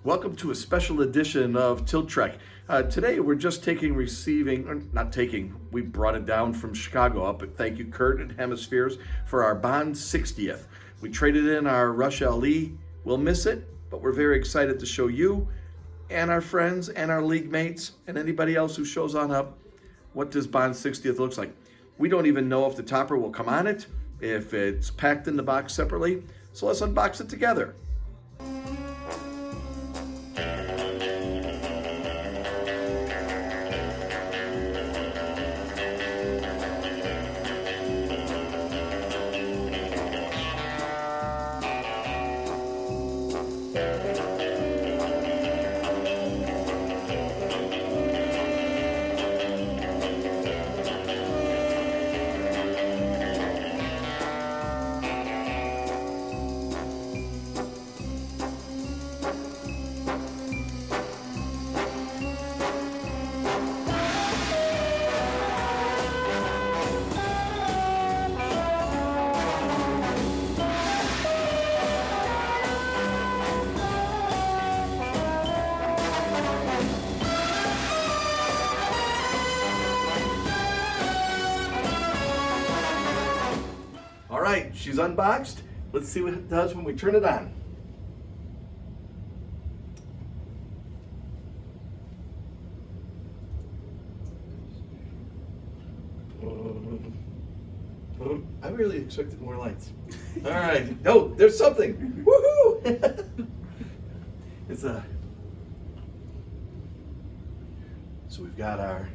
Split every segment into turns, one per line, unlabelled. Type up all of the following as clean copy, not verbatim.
Welcome to a special edition of TiltTrek. Today we're just we brought it down from Chicago up, but thank you Kurt and Hemispheres for our Bond 60th. We traded in our Rush LE. We'll miss it, but we're very excited to show you and our friends and our league mates and anybody else who shows on up what this Bond 60th looks like. We don't even know if the topper will come on it, if it's packed in the box separately, so let's unbox it together. All right, she's unboxed. Let's see what it does when we turn it on. I really expected more lights. All right. Oh, there's something. Woohoo! It's a. So we've got our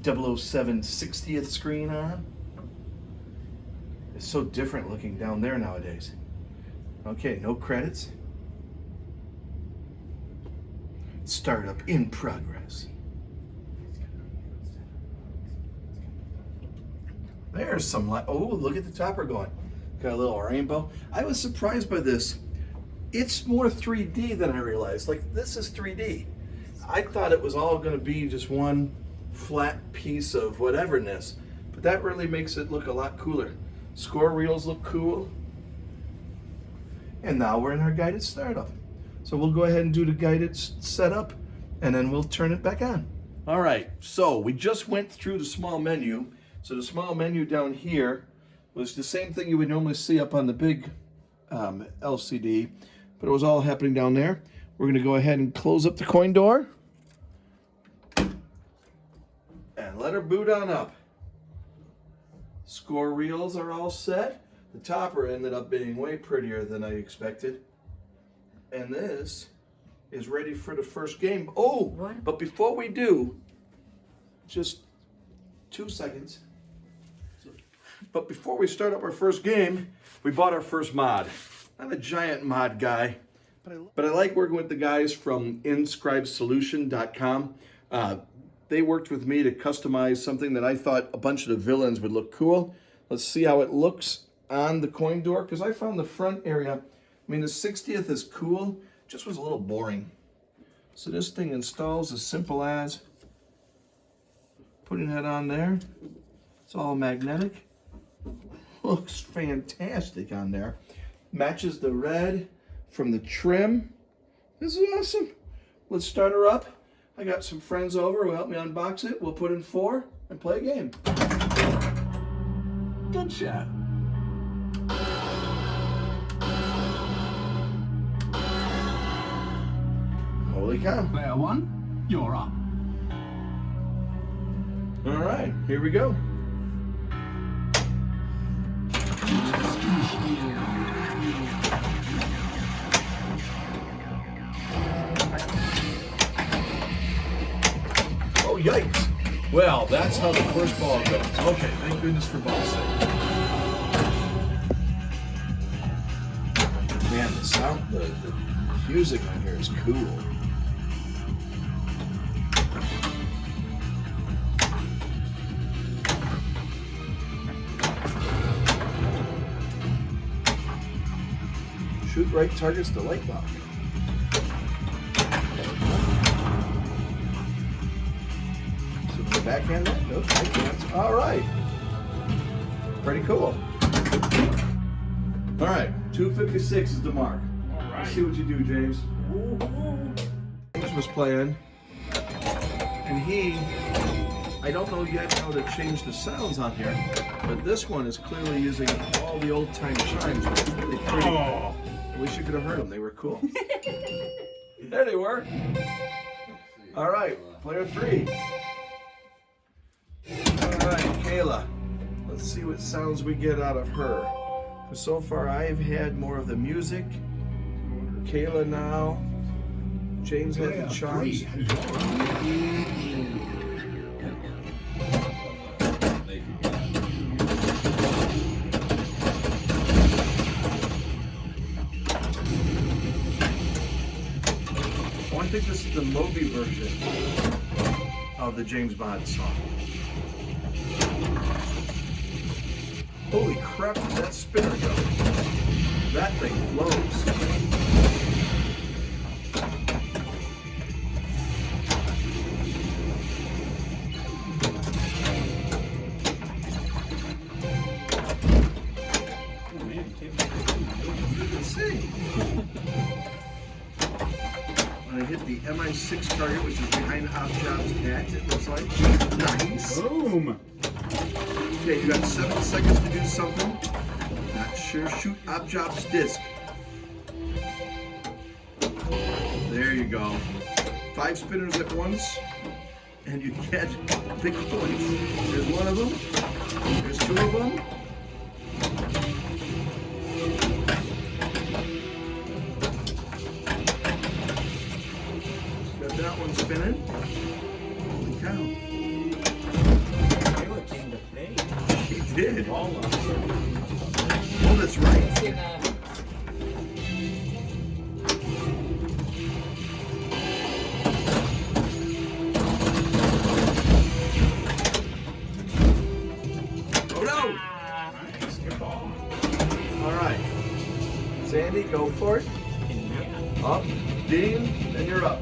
007 60th screen on. It's so different looking down there nowadays. Okay, no credits. Startup in progress. There's some light. Oh, look at the topper going. Got a little rainbow. I was surprised by this. It's more 3D than I realized. Like, this is 3D. I thought it was all going to be just one flat piece of whateverness, but that really makes it look a lot cooler. Score reels look cool. And now we're in our guided startup. So we'll go ahead and do the guided setup and then we'll turn it back on. All right, so we just went through the small menu. So the small menu down here was the same thing you would normally see up on the big LCD, but it was all happening down there. We're gonna go ahead and close up the coin door and let her boot on up. Score reels are all set. The topper ended up being way prettier than I expected. And this is ready for the first game. Oh, what? But before we do, just 2 seconds. But before we start up our first game, we bought our first mod. I'm a giant mod guy, but I like working with the guys from inscribesolution.com. They worked with me to customize something that I thought a bunch of the villains would look cool. Let's see how it looks on the coin door, because I found the front area, I mean, the 60th is cool, just was a little boring. So this thing installs as simple as putting that on there. It's all magnetic. Looks fantastic on there. Matches the red from the trim. This is awesome. Let's start her up. I got some friends over who helped me unbox it. We'll put in 4 and play a game. Good shot. Holy cow.
Player 1, you're up.
All right, here we go. Oh, yikes. Well, that's how the first ball goes. Okay, thank goodness for ball's sake. Man, the sound, the music on here is cool. Shoot right targets the light bulb. Backhand that? Nope, I can't. All right. Pretty cool. All right, 256 is the mark.
All right.
Let's see what you do, James. James was playing, and I don't know yet how to change the sounds on here, but this one is clearly using all the old time chimes. It's really pretty. I wish you could have heard them. They were cool. There they were. All right, player 3. All right, Kayla. Let's see what sounds we get out of her. So far, I've had more of the music. Kayla now. James had the chimes. I think this is the Moby version of the James Bond song. Holy crap, did that spinner go? That thing flows. Let's see. I hit the MI6 target, which is behind Hopjob's hat, it looks like. Nice.
Boom.
Okay, you got 7 seconds to do something. Not sure. Shoot Hopjob's disc. There you go. 5 spinners at once, and you get big points. There's one of them. There's 2 of them. That one spinning. Holy cow.
Kayla came to play.
He did. Oh, that's right. Oh no!
Nice, good ball.
All right. Sandy, go for it. Up. Dean, then you're up.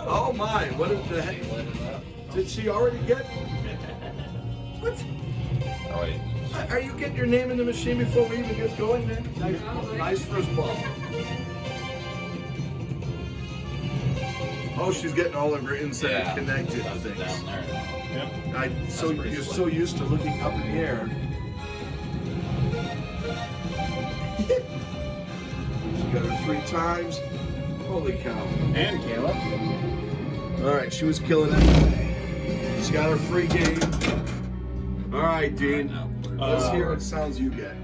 Oh my, what is the heck? Did she already get? What?
Oh, wait.
Are you getting your name in the machine before we even get going, man? Nice first ball. Oh, she's getting all of her inside connected
That's
things.
down there.
Yep.
You're so used to looking up in the air. She got her 3 times. Holy cow.
And Kayla.
All right, she was killing it. She got her free game. All right, Dean. Let's hear what sounds you get.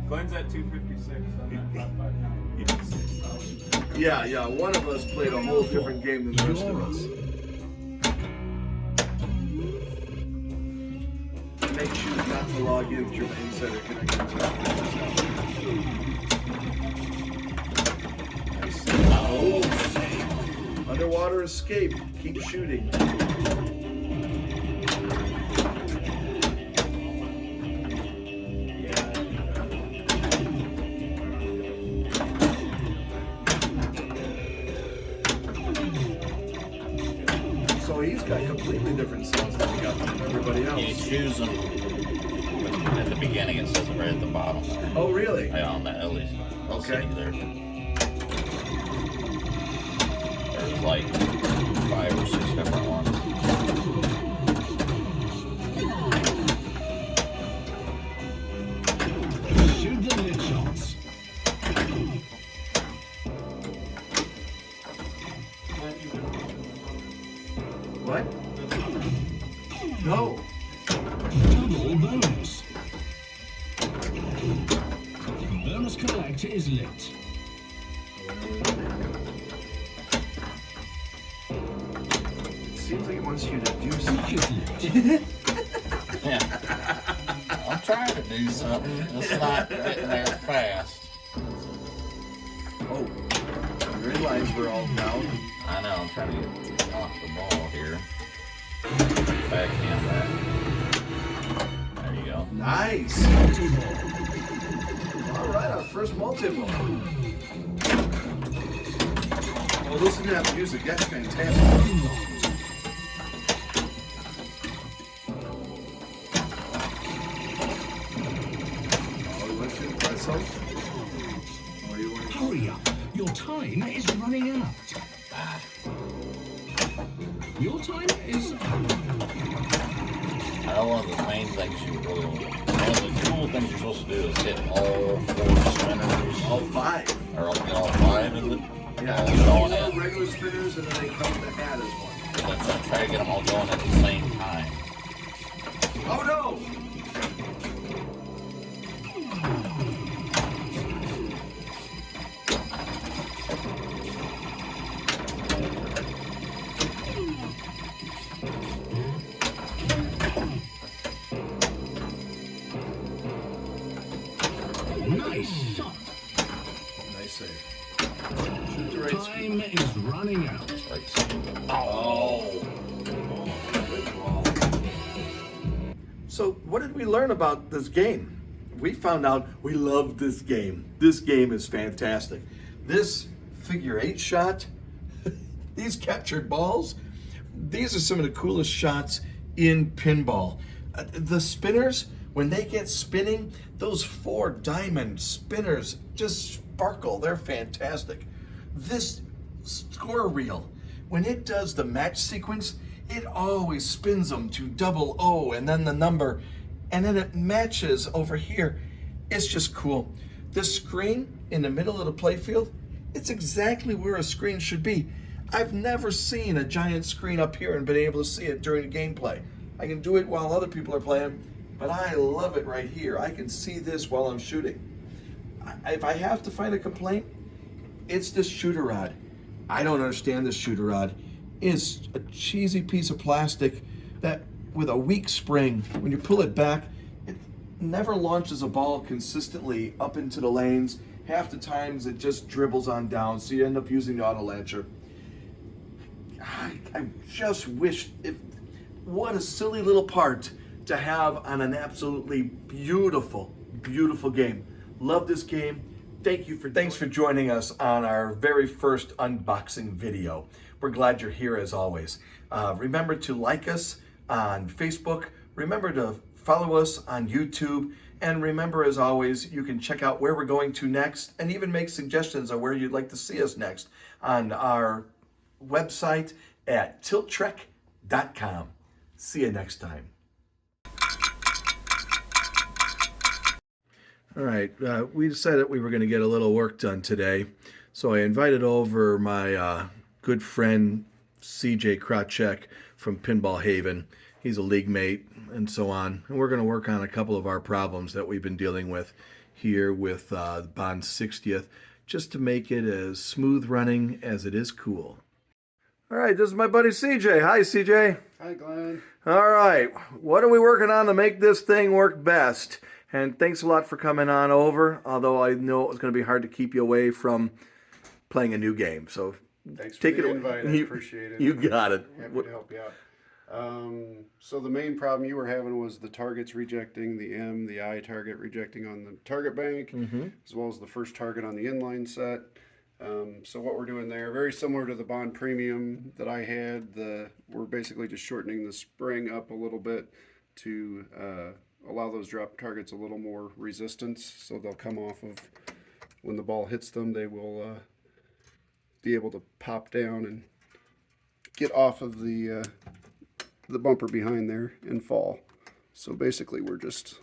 Glenn's at 256 on that top 5 now.
Yeah, one of us played a whole different game than the rest of us. Make sure not to log in through my insider connection. Oh. Underwater escape. Keep shooting. So he's got completely different sounds than we got from everybody else.
You choose them at the beginning. It says it right at the bottom.
Oh, really?
Yeah, on that at least.
Okay.
There. There's like 5 or 6 different ones.
Shoot the lid shots.
What? No.
Double bonus. Bonus collector is lit.
Seems like it wants you to do something.
Yeah. I'm trying to do something. It's not getting there fast.
Oh, your lines were all down.
I know. I'm trying to get off the ball here. Backhand that. There you go.
Nice. All right, our first multi-ball. Well, listen to that music. That's fantastic. Oh, you want to try some? Or you want to...
Hurry up. time is running out. Your time is up.
One of the main things one of the cool things you're supposed to do is hit all 4 spinners.
All 5.
Or all 5, is it?
Yeah,
Going
all
in.
regular spinners, and then they come to add as one.
Let's try to get them all going at the same time.
Oh no!
Nice shot.
Nice save. Shoot the right
Time is running out.
Oh. So, what did we learn about this game? We found out we love this game. This game is fantastic. This figure 8 shot, these captured balls, these are some of the coolest shots in pinball. The spinners, when they get spinning, those 4 diamond spinners just sparkle. They're fantastic. This score reel, when it does the match sequence, it always spins them to 00 and then the number, and then it matches over here. It's just cool. This screen in the middle of the playfield, it's exactly where a screen should be. I've never seen a giant screen up here and been able to see it during the gameplay. I can do it while other people are playing, but I love it right here. I can see this while I'm shooting. If I have to find a complaint, it's this shooter rod. I don't understand this shooter rod. It's a cheesy piece of plastic that with a weak spring, when you pull it back, it never launches a ball consistently up into the lanes. Half the times it just dribbles on down, so you end up using the auto launcher. I just wish, what a silly little part to have on an absolutely beautiful, beautiful game. Love this game. Thanks for joining us on our very first unboxing video. We're glad you're here as always. Remember to like us on Facebook. Remember to follow us on YouTube. And remember, as always, you can check out where we're going to next and even make suggestions on where you'd like to see us next on our website at TiltTrek.com. See you next time. All right, we decided we were going to get a little work done today, so I invited over my good friend CJ Krawczyk from Pinball Haven. He's a league mate and so on, and we're going to work on a couple of our problems that we've been dealing with here with Bond's 60th, just to make it as smooth running as it is cool. All right, this is my buddy CJ. Hi, CJ.
Hi, Glenn.
All right, what are we working on to make this thing work best? And thanks a lot for coming on over, although I know it was going to be hard to keep you away from playing a new game. So
Thanks for
take
the
it away.
invite. I appreciate it.
You got it.
Happy to help you out. So the main problem you were having was the targets rejecting, the M, the I target rejecting on the target bank, as well as the first target on the inline set. So what we're doing there, very similar to the Bond Premium that I had, we're basically just shortening the spring up a little bit to allow those drop targets a little more resistance, so they'll come off of, when the ball hits them, they will be able to pop down and get off of the bumper behind there and fall. So basically we're just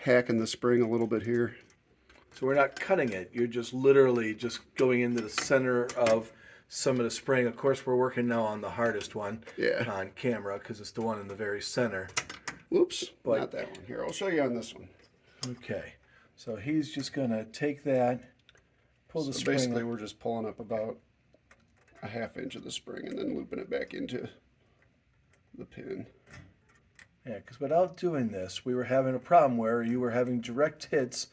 hacking the spring a little bit here.
So we're not cutting it. You're just literally just going into the center of some of the spring. Of course, we're working now on the hardest one on camera because it's the one in the very center.
Whoops,
But,
not that one. Here, I'll show you on this one.
Okay, so he's just going to take that, pull the spring
Basically,
up.
we're just pulling up about a ½ inch of the spring and then looping it back into the pin.
Yeah, because without doing this, we were having a problem where you were having direct hits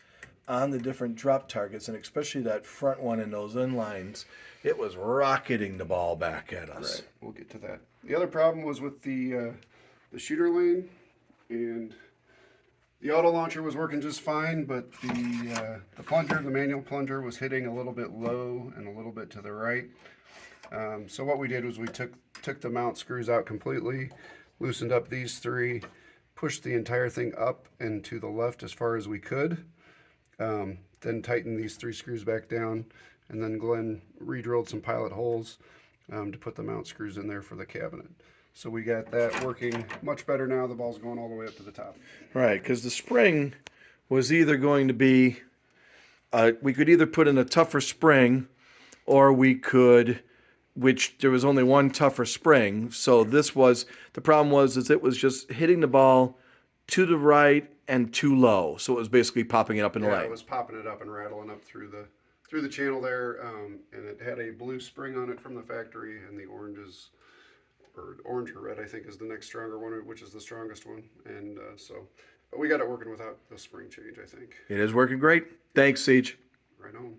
on the different drop targets, and especially that front one in those inlines, it was rocketing the ball back at us.
Right, we'll get to that. The other problem was with the shooter lane, and the auto launcher was working just fine, but the plunger, the manual plunger, was hitting a little bit low and a little bit to the right. So what we did was we took the mount screws out completely, loosened up these 3, pushed the entire thing up and to the left as far as we could, then tightened these 3 screws back down, And then Glenn re-drilled some pilot holes to put the mount screws in there for the cabinet. So we got that working much better now. The ball's going all the way up to the top.
Right, because the spring was either going to be, we could either put in a tougher spring, or we could, which there was only one tougher spring. So this was, the problem was is it was just hitting the ball to the right and too low. So it was basically popping it up in the
Yeah,
lane.
it was popping it up and rattling up through the channel there, and it had a blue spring on it from the factory, and the orange or red, I think, is the next stronger one, which is the strongest one. And but we got it working without the spring change, I think.
It is working great. Thanks, Siege.
Right on.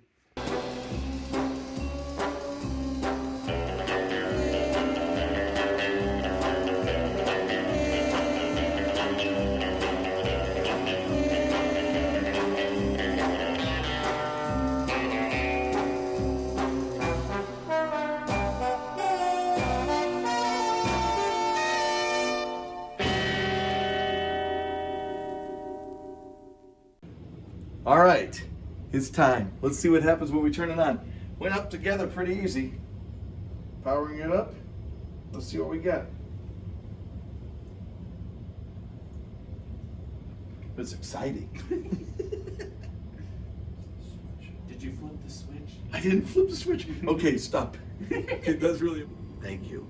All right, it's time. Let's see what happens when we turn it on. Went up together pretty easy. Powering it up. Let's see what we get. It's exciting.
Did you flip the switch?
I didn't flip the switch. Okay, stop. It does really. Thank you.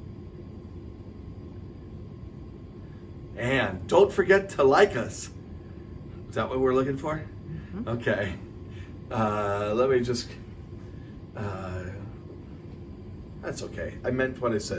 And don't forget to like us. Is that what we're looking for? Okay. Let me just. That's okay. I meant what I said.